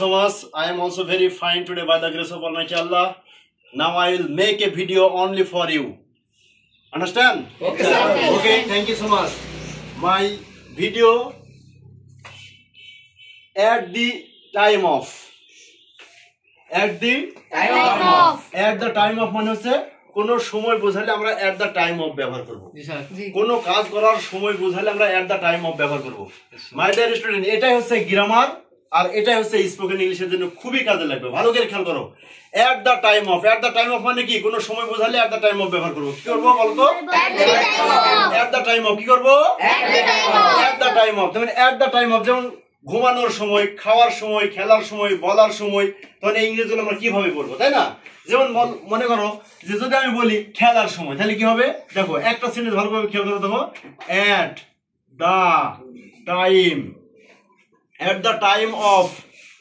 so much. I am also very fine today by the grace of Almighty Allah. Now I will make a video only for you. Understand? Okay, sir. Okay, thank you so much. My video at the time of. At the time of মানে হচ্ছে কোন সময় বোঝালে আমরা at the time of ব্যবহার করব। কোন কাজ করার সময় বোঝালে আমরা at the time of ব্যবহার করব। My dear student, এটাই হচ্ছে গ্রামার আর এটাই হচ্ছে স্পোকেন ইংলিশের জন্য খুবই কাজে লাগবে। ভালো করে খেয়াল করো। at the time of মানে কি কোন সময় বোঝালে at the time of ব্যবহার করব। কি করব বলতো? at the time of কি করব? at the time of মানে at the time of যেমন ঘুমানোর সময়, খাওয়ার সময়, খেলার সময়, বলার সময়, তখন এই ইংরেজিগুলো আমরা কিভাবে বলবো, তাই না? যেমন মনে করো যে যদি আমি বলি খেলার সময়, তাহলে কি হবে? দেখো একটা সেন্টেন্স ভালোভাবে খেয়াল করে দেখো, at the time of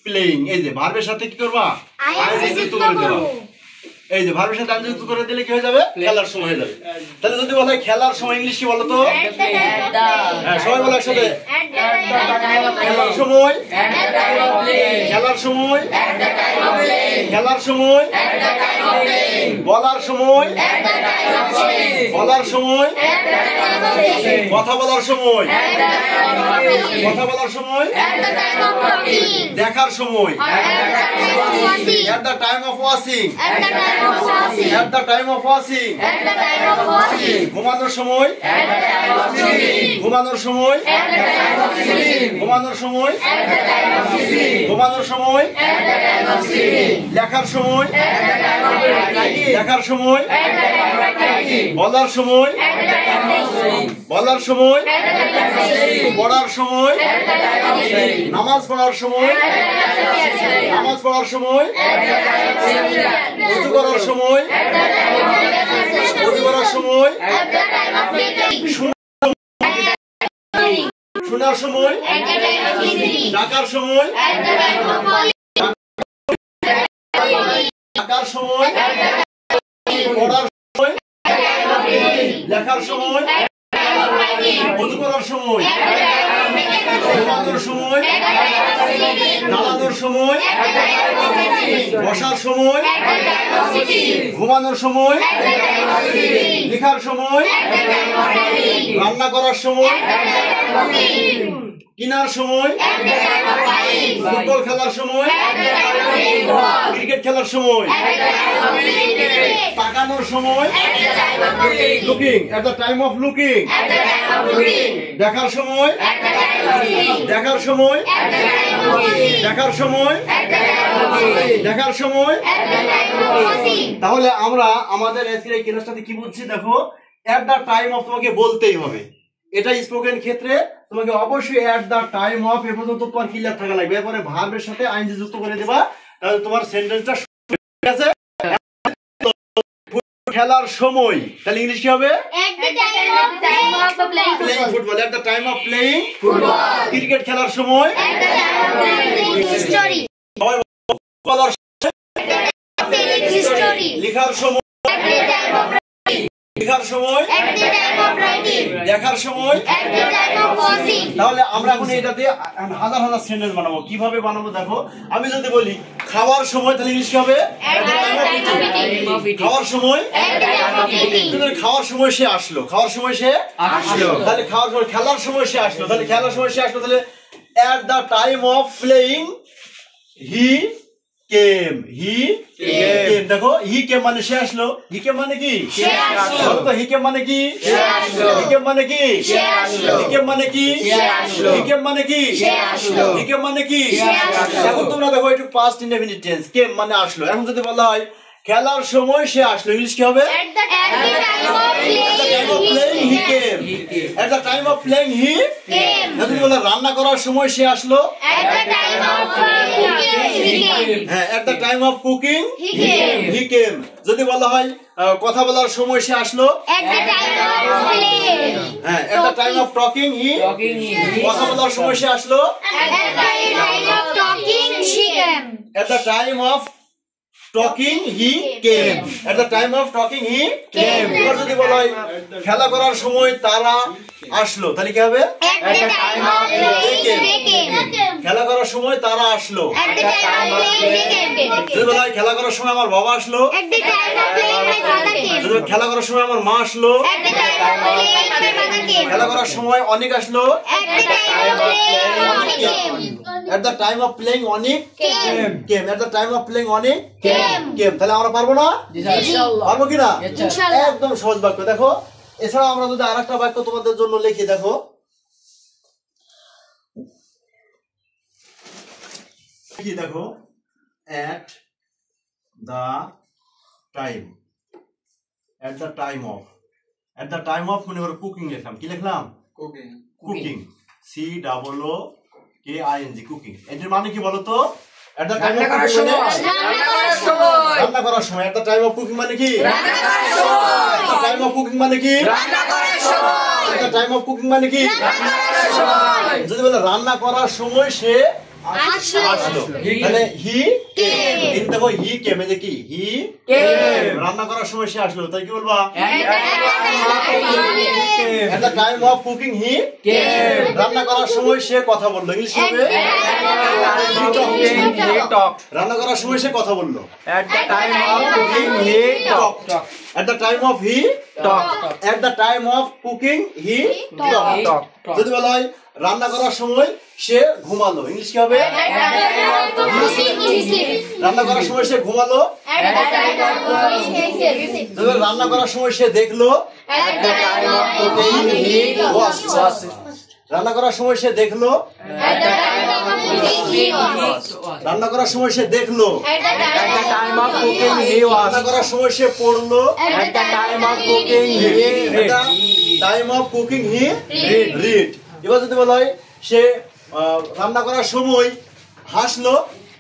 playing। এই যে ভার্বের সাথে কি করবা? আইএনজি যুক্ত করে দেবা। এই যে ভার্বের সাথে আইএনজি যুক্ত করে দিলে কি হয়ে যাবে? খেলার সময় হয়ে যাবে। তাহলে যদি বলা হয় খেলার সময়, ইংলিশ কি বলো তো? হ্যাঁ, সবাই বলো একসাথে। খেলার সময়, খেলার সময়, খেলার সময়, বলার সময়, বলার সময়, কথা বলার সময়, কথা বলার সময়, দেখার সময়, at the time of washing, at the time of washing, ঘুমানোর সময়, ঘুমানোর সময়, ঘুমানোর সময়, ঘুমানোর সময়, লেখার সময়, লেখার সময়, বলার সময়, বলার সময়, পড়ার সময়, নামাজ পড়ার সময়, নামাজ পড়ার সময়, উযু করার সময়, উযু করার সময়, শোনার সময়, ডাকার সময়, ডাকার সময়, পড়ার সময়, লেখার সময়, উযু করার সময়, ঘুমানোর সময়, দাঁড়ানোর সময়, বসার সময়, ঘুমানোর সময়, লেখার সময়, রান্না করার সময়, কিনার সময়, ফুটবল খেলার সময়, ক্রিকেট খেলার সময়, তাকানোর সময়, looking, at the time of looking, দেখার সময়, দেখার সময়, দেখার সময়, দেখার সময়। তাহলে আমরা আমাদের আজকের এই ক্লাসটাতে কি বুঝছি দেখো, at the time of তোমাকে বলতেই হবে। এটা স্পোকেন ক্ষেত্রে তোমাকে অবশ্যই at the time of এ পর্যন্ত তোমার ক্লিয়ার থাকা লাগবে। এরপরে ভার্বের সাথে আইএনজি যুক্ত করে দেবা, তাহলে তোমার সেন্টেন্সটা ঠিক আছে। খেলার সময়, তাহলে ইংলিশ কি হবে? at the time of playing football, at the time of playing football। Cricket খেলার সময়, at the time of playing history, বলার telling history, লেখার সময়, at the time of লেখার সময়, at the time of writing, দেখার সময়। at the time of watching। তাহলে আমরা এখন এটাতে হাজার হাজার সেন্টেন্স বানাবো। কিভাবে বানাবো দেখো, আমি যদি বলি খাওয়ার সময়, তাহলে ইংলিশ কি হবে? at the time of eating, খাওয়ার সময়, at the time of eating, খাওয়ার সময় সে আসলো, খাওয়ার সময় সে আসলো, তাহলে খাওয়ার সময়, খেলার সময় সে আসলো, তাহলে খেলার সময় সে আসলো, তাহলে at the time of playing he came, he came। দেখো he came মানে সে আসলো, he came মানে কি? সে আসলো। বলো তো he came মানে কি? সে আসলো। he came মানে কি? সে আসলো। he came মানে কি? সে আসলো। he came মানে কি? সে আসলো। he came মানে কি? সে আসলো। এখন তোমরা দেখো একটু past indefinite tense, came মানে আসলো। এখন যদি বলা হয় খেলার সময় সে আসলো, ইংলিশ কি হবে? at the time of playing he came, at the time of playing he came, যদি বলা রান্না করার সময় সে আসলো, at the time of cooking he came, হ্যাঁ at the time of cooking he came, he came। যদি বলা হয় কথা বলার সময় সে আসলো, at the time of playing, হ্যাঁ at the time of talking he কথা বলার সময় সে আসলো, at the time of talking she came, at the time of talking he came. At the time of talking he came. এবার যদি বলা হয় খেলা করার সময় তারা আসলো, তাহলে কি হবে? At the time of playing they came. খেলা করার সময় তারা আসলো। At the time of playing they came. যদি বলা হয় খেলা করার সময় আমার বাবা আসলো, At the time of playing my father came. যদি খেলা করার সময় আমার মা আসলো, At the time of playing my mother came. খেলা করার সময় অনেক আসলো, At the time of playing Oni came. at the time of playing অনেক Came. came. At the time of playing অনেক Came. came. তাহলে আমরা পারবো না? পারবো কিনা? ইনশাআল্লাহ। একদম সহজ বাক্য। দেখো এছাড়া আমরা যদি আরেকটা বাক্য তোমাদের জন্য লিখি, দেখো কি, দেখো at the time, at the time of, at the time of মনে করো কুকিং লিখলাম, কি লিখলাম? Cooking, COOKING, cooking. এটার মানে কি বলো তো? at the time of cooking মানে রান্না করার সময়। at the time of cooking মানে কি? রান্না করার সময়। at the time of cooking মানে কি? রান্না করার সময়। at the time of cooking মানে কি? রান্না করার সময়। যদি বলে রান্না করার সময় সে আসলো, তাহলে হি Came. কেম। দেখো হি কেম, এই যে কি হি Came. রান্না করার সময় সে আসলো, তাই কি বলবা? Came. at the time of cooking he Came. রান্না করার সময় সে কথা বললো, ইংলিশ হবে রান্না করার সময় সে কথা বললো। At the time of cooking, he talked. at the time of he at the time of cooking he talked. যদি বলা হয় রান্না করার সময় সে ঘুমালো, ইংলিশ কি হবে? রান্না করার সময় সে ঘুমালো। যদি রান্না করার সময় সে দেখলো, রান্না করার সময় সে দেখলো, রান্না করার সময় সে দেখলো, At the time of cooking, he রান্না was. করার সময় সে পড়লো, At the time of cooking, he read. Time of cooking he read. এবার যদি বলা হয় সে রান্না করার সময় হাসলো,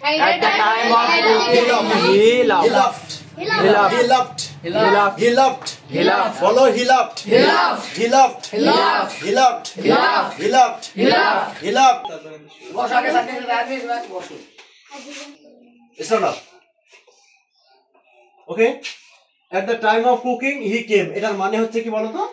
At the time of cooking, he he laughed. laughed, He he laughed. laughed, He laughed. he laughed, He laughed. follow he laughed, He laughed. he laughed, He laughed. he laughed, He laughed. he laughed, He laughed. he laughed. Stand up. Okay. At the time of cooking he came. এটার মানে হচ্ছে কি বলো তো?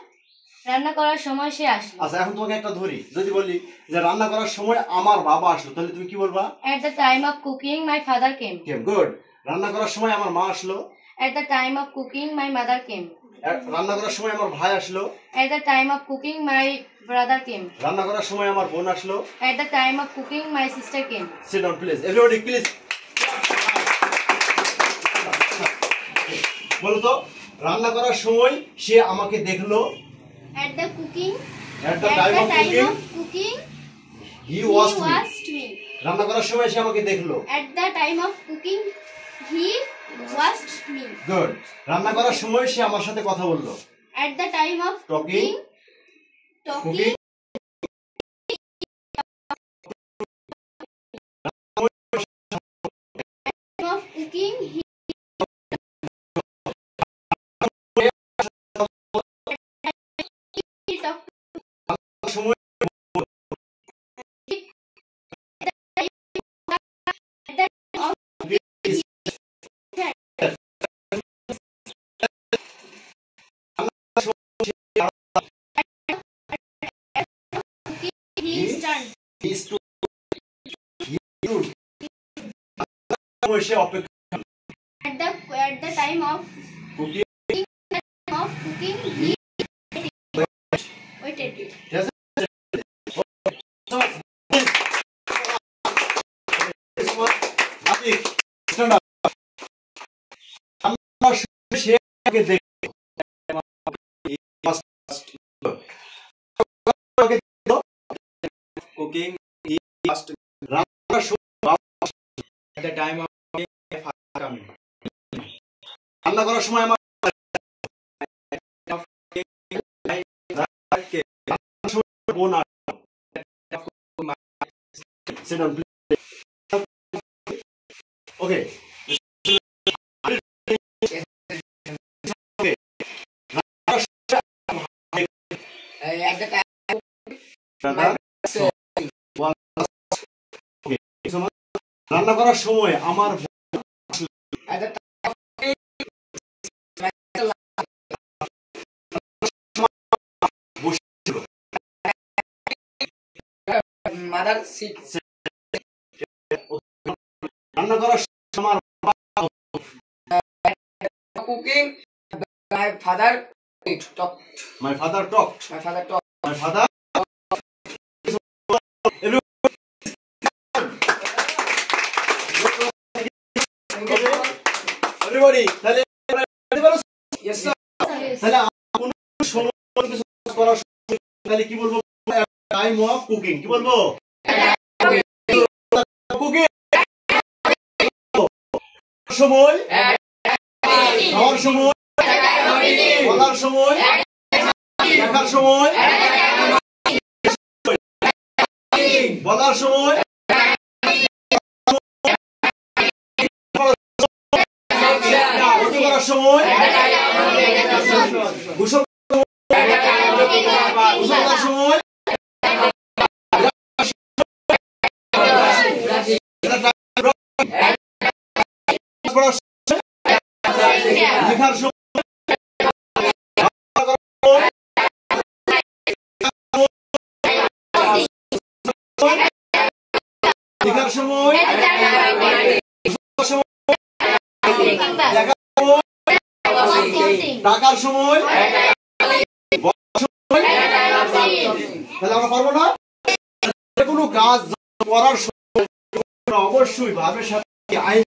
রান্না করার সময় সে আসলো। আচ্ছা এখন তোমাকে একটা ধরি, যদি বলি যে রান্না করার সময় আমার বাবা আসলো, তাহলে তুমি কি বলবা? At the time of cooking my father came. Came, good. রান্না করার সময় আমার মা আসলো, At the time of cooking my mother came. রান্না করার সময় আমার ভাই আসলো, At the time of cooking my brother came. রান্না করার সময় আমার বোন আসলো। At the time of cooking my sister came. Sit down please, everybody please. বলো তো রান্না করার সময় সে আমাকে দেখলো, At the cooking, at the time of cooking cooking, he he watched me. watched me. রান্না করার সময় সে আমাকে দেখলো, At the time of cooking, he watched me. Good. রান্না করার সময় সে আমার সাথে কথা বললো, At the time of Talking. talking, of cooking, he talked. সময় He stunned. he stood, he stood। সময় সে অপেক্ষা At the time of cooking, cooking, he waited. ঠিক আছে? Stand up. আমার সময় সে আমাকে দেখলো, Cooking, he asked. রান্নার সময় At the time of cooking, my father coming. রান্না করার সময় আমার বোন আসলো। Sit down, please. Okay. রান্না করার সময় আমার ফাদার সিট রান্না করার সময় cooking my father talk my father talked my father talk my father everybody তাহলে ইয়েস স্যার তাহলে কোন সময় কিছু করার সময় তাহলে কি বলবো টাইম অফ কুকিং কি বলবো কুকিং সময় খাওয়ার সময় বলার সময় দেখার সময় বলার সময় করার সময় গোসল করার সময় লেখার সময় লেখার সময় টাকার সময় তাহলে আমরা পারবো না কোনো কাজ করার সময় অবশ্যই ভাবের সাথে আইন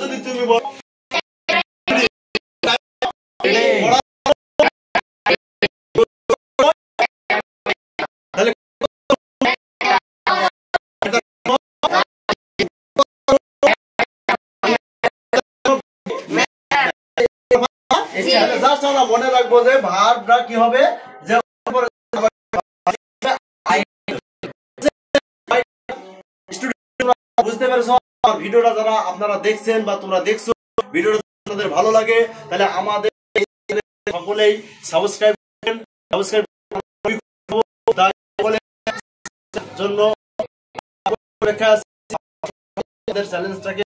যদি তুমি বলো জাস্ট আমরা মনে রাখবো যে ভার্বটা কি হবে যে বুঝতে পেরেছো ভিডিওটা যারা আপনারা দেখছেন বা তোমরা দেখছো ভিডিওটা আপনাদের ভালো লাগে তাহলে আমাদের সকলেই সাবস্ক্রাইব জন্য চ্যালেঞ্জটাকে